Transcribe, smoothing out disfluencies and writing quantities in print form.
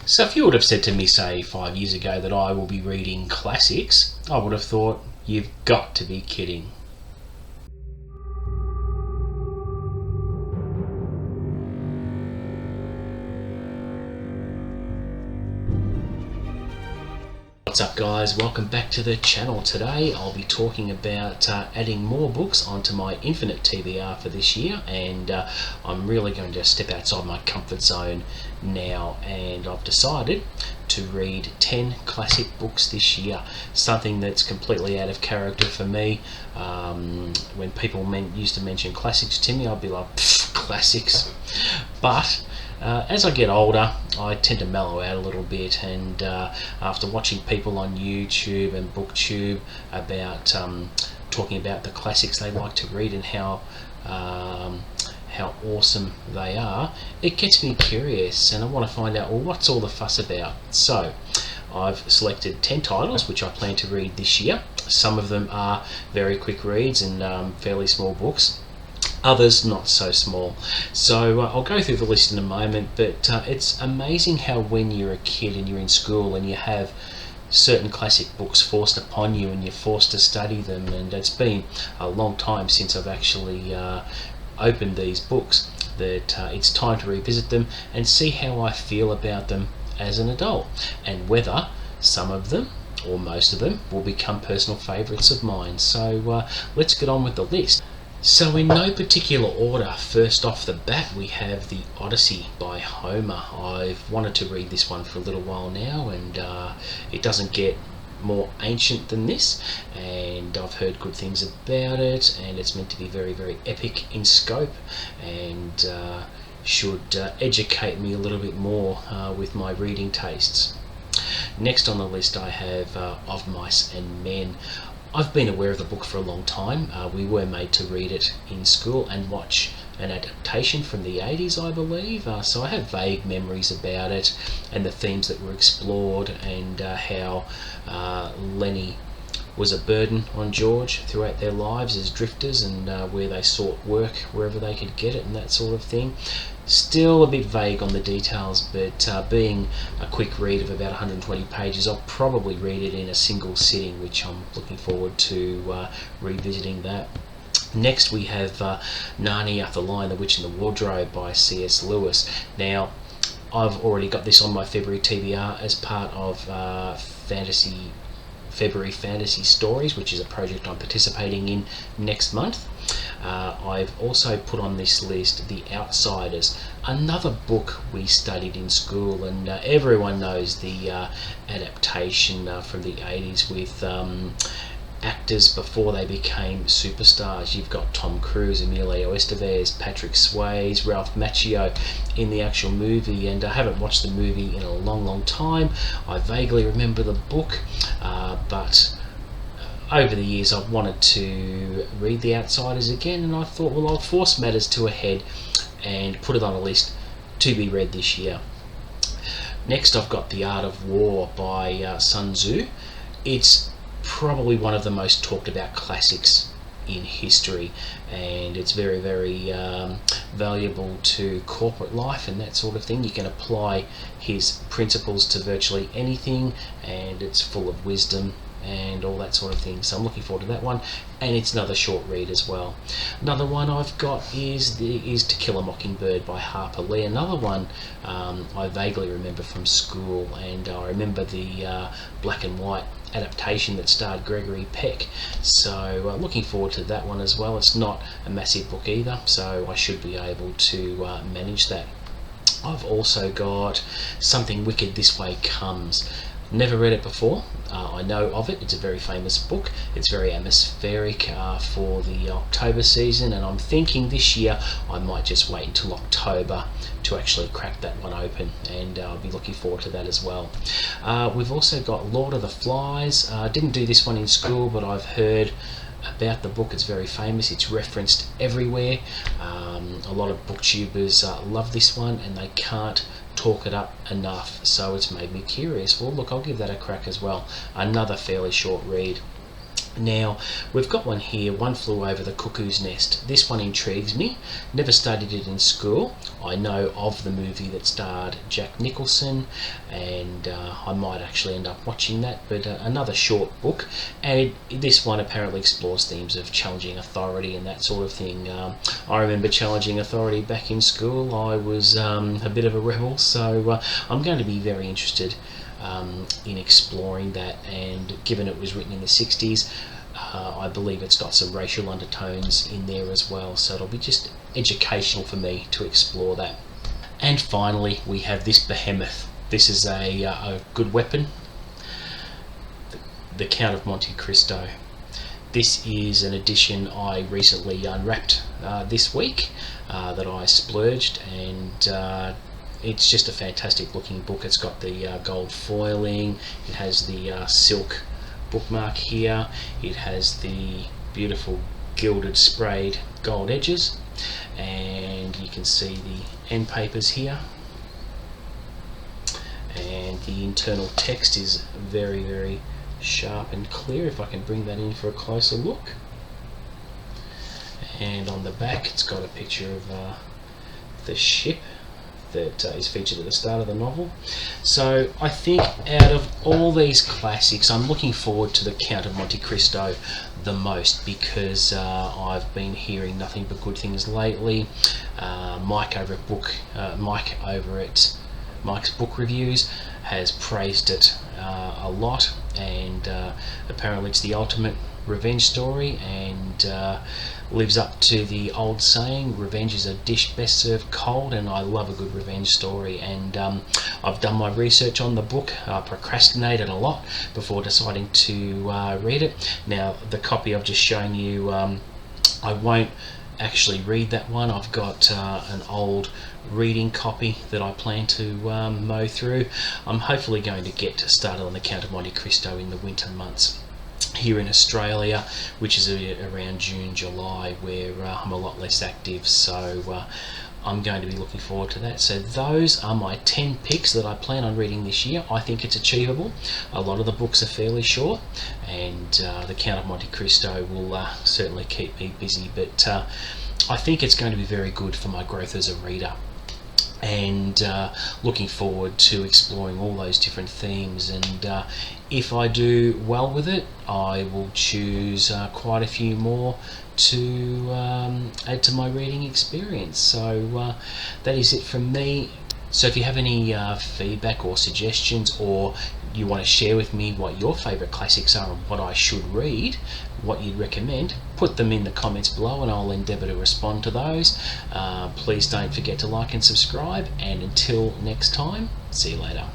So if you would have said to me, say, 5 years ago that I will be reading classics, I would have thought, you've got to be kidding. What's up guys, welcome back to the channel. Today I'll be talking about adding more books onto my infinite TBR for this year, and I'm really going to step outside my comfort zone now, and I've decided to read 10 classic books this year, something that's completely out of character for me. When people used to mention classics to me, I'd be like, classics. But as I get older, I tend to mellow out a little bit, and after watching people on YouTube and BookTube about talking about the classics they like to read and how awesome they are, it gets me curious, and I want to find out, well, what's all the fuss about? So I've selected 10 titles which I plan to read this year. Some of them are very quick reads and fairly small books, others not so small. So I'll go through the list in a moment, but it's amazing how when you're a kid and you're in school and you have certain classic books forced upon you and you're forced to study them, and it's been a long time since I've actually opened these books, that it's time to revisit them and see how I feel about them as an adult, and some of them or most of them will become personal favourites of mine. So let's get on with the list. So in no particular order, first off the bat we have The Odyssey by Homer. I've wanted to read this one for a little while now, and it doesn't get more ancient than this, and I've heard good things about it, and it's meant to be very, very epic in scope, and should educate me a little bit more with my reading tastes. Next on the list I have Of Mice and Men. I've been aware of the book for a long time. We were made to read it in school and watch an adaptation from the 80s, I believe, so I have vague memories about it and the themes that were explored, and how Lenny was a burden on George throughout their lives as drifters, and where they sought work wherever they could get it and that sort of thing. Still a bit vague on the details, but being a quick read of about 120 pages, I'll probably read it in a single sitting, which I'm looking forward to revisiting that. Next we have Narnia, The Lion, the Witch and the Wardrobe by C.S. Lewis. Now, I've already got this on my February TBR as part of February Fantasy Stories, which is a project I'm participating in next month. I've also put on this list The Outsiders, another book we studied in school, and everyone knows the adaptation from the 80s with actors before they became superstars. You've got Tom Cruise, Emilio Estevez, Patrick Swayze, Ralph Macchio in the actual movie, and I haven't watched the movie in a long time. I vaguely remember the book, but over the years I've wanted to read The Outsiders again, and I thought, well, I'll force matters to a head and put it on a list to be read this year. Next I've got The Art of War by Sun Tzu. It's probably one of the most talked about classics in history, and it's very, very valuable to corporate life and that sort of thing. You can apply his principles to virtually anything, and it's full of wisdom and all that sort of thing, so I'm looking forward to that one, and it's another short read as well. Another one I've got is To Kill a Mockingbird by Harper Lee, another one I vaguely remember from school, and I remember the black and white adaptation that starred Gregory Peck, so looking forward to that one as well. It's not a massive book either, so I should be able to manage that. I've also got Something Wicked This Way Comes. Never read it before. I know of it. It's a very famous book. It's very atmospheric for the October season, and I'm thinking this year I might just wait until October to actually crack that one open, and I'll be looking forward to that as well. We've also got Lord of the Flies. Didn't do this one in school, but I've heard about the book. It's very famous. It's referenced everywhere. A lot of booktubers love this one, and they can't talk it up enough, so it's made me curious. Well, look, I'll give that a crack as well. Another fairly short read. Now, we've got one here, One Flew Over the Cuckoo's Nest. This one intrigues me. Never studied it in school. I know of the movie that starred Jack Nicholson, and I might actually end up watching that, but another short book. And this one apparently explores themes of challenging authority and that sort of thing. I remember challenging authority back in school. I was a bit of a rebel, so I'm going to be very interested in exploring that, and given it was written in the 60s, I believe it's got some racial undertones in there as well, so it'll be just educational for me to explore that. And finally, we have this behemoth. This is a good weapon, the Count of Monte Cristo. This is an edition I recently unwrapped this week that I splurged, and it's just a fantastic looking book. It's got the gold foiling, it has the silk bookmark here, it has the beautiful gilded sprayed gold edges, and you can see the end papers here, and the internal text is very, very sharp and clear, if I can bring that in for a closer look. And on the back it's got a picture of the ship that is featured at the start of the novel. So I think out of all these classics, I'm looking forward to the Count of Monte Cristo the most, because I've been hearing nothing but good things lately. Mike over at Mike's Book Reviews has praised it a lot, and apparently it's the ultimate revenge story, and lives up to the old saying, revenge is a dish best served cold, and I love a good revenge story. And I've done my research on the book, procrastinated a lot before deciding to read it. Now, the copy I've just shown you, I won't actually read that one. I've got an old reading copy that I plan to mow through. I'm hopefully going to get started on the Count of Monte Cristo in the winter months here in Australia, which is around June, July, where I'm a lot less active, so I'm going to be looking forward to that. So those are my 10 picks that I plan on reading this year. I think it's achievable. A lot of the books are fairly short, and the Count of Monte Cristo will certainly keep me busy, but I think it's going to be very good for my growth as a reader, and looking forward to exploring all those different themes. And if I do well with it, I will choose quite a few more to add to my reading experience. So that is it from me. So if you have any feedback or suggestions, or you want to share with me what your favourite classics are and what I should read, what you'd recommend, put them in the comments below and I'll endeavour to respond to those. Please don't forget to like and subscribe, and until next time, see you later.